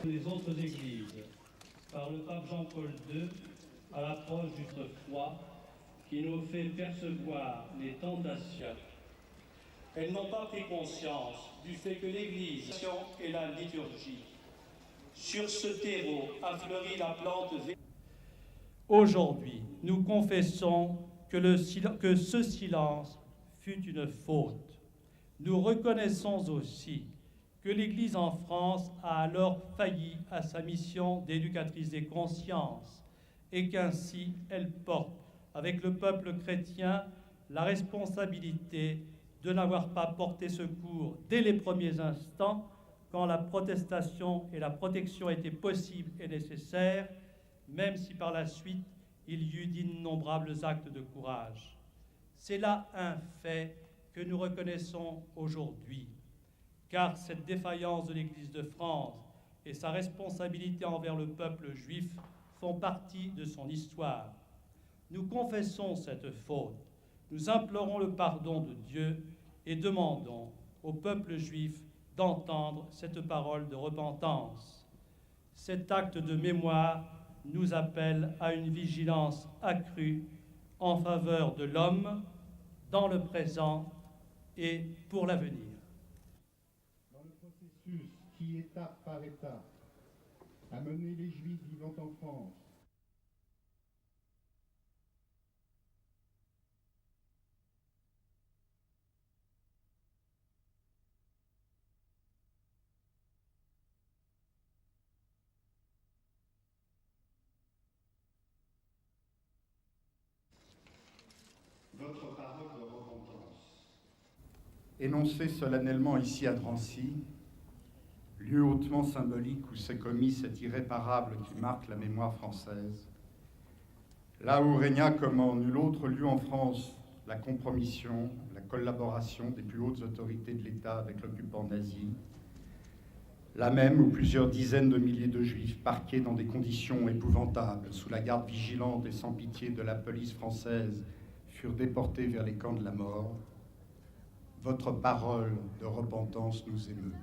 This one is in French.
Les autres églises, par le pape Jean-Paul II, à l'approche du foi, qui nous fait percevoir les tentations. Elles n'ont pas pris conscience du fait que l'Église et la liturgie. Sur ce terreau a fleuri la plante. Aujourd'hui, nous confessons que ce silence fut une faute. Nous reconnaissons aussi que l'Église en France a alors failli à sa mission d'éducatrice des consciences et qu'ainsi elle porte, avec le peuple chrétien, la responsabilité de n'avoir pas porté secours dès les premiers instants, quand la protestation et la protection étaient possibles et nécessaires, même si par la suite il y eut d'innombrables actes de courage. C'est là un fait que nous reconnaissons aujourd'hui, car cette défaillance de l'Église de France et sa responsabilité envers le peuple juif font partie de son histoire. Nous confessons cette faute, nous implorons le pardon de Dieu et demandons au peuple juif d'entendre cette parole de repentance. Cet acte de mémoire nous appelle à une vigilance accrue en faveur de l'homme dans le présent et pour l'avenir. Dans le processus qui, étape par étape, a mené les Juifs vivant en France votre parole de repentance, énoncée solennellement ici à Drancy, lieu hautement symbolique où s'est commis cet irréparable qui marque la mémoire française, là où régna comme en nul autre lieu en France la compromission, la collaboration des plus hautes autorités de l'État avec l'occupant nazi, là même où plusieurs dizaines de milliers de Juifs, parqués dans des conditions épouvantables, sous la garde vigilante et sans pitié de la police française, furent déportés vers les camps de la mort, votre parole de repentance nous émeut.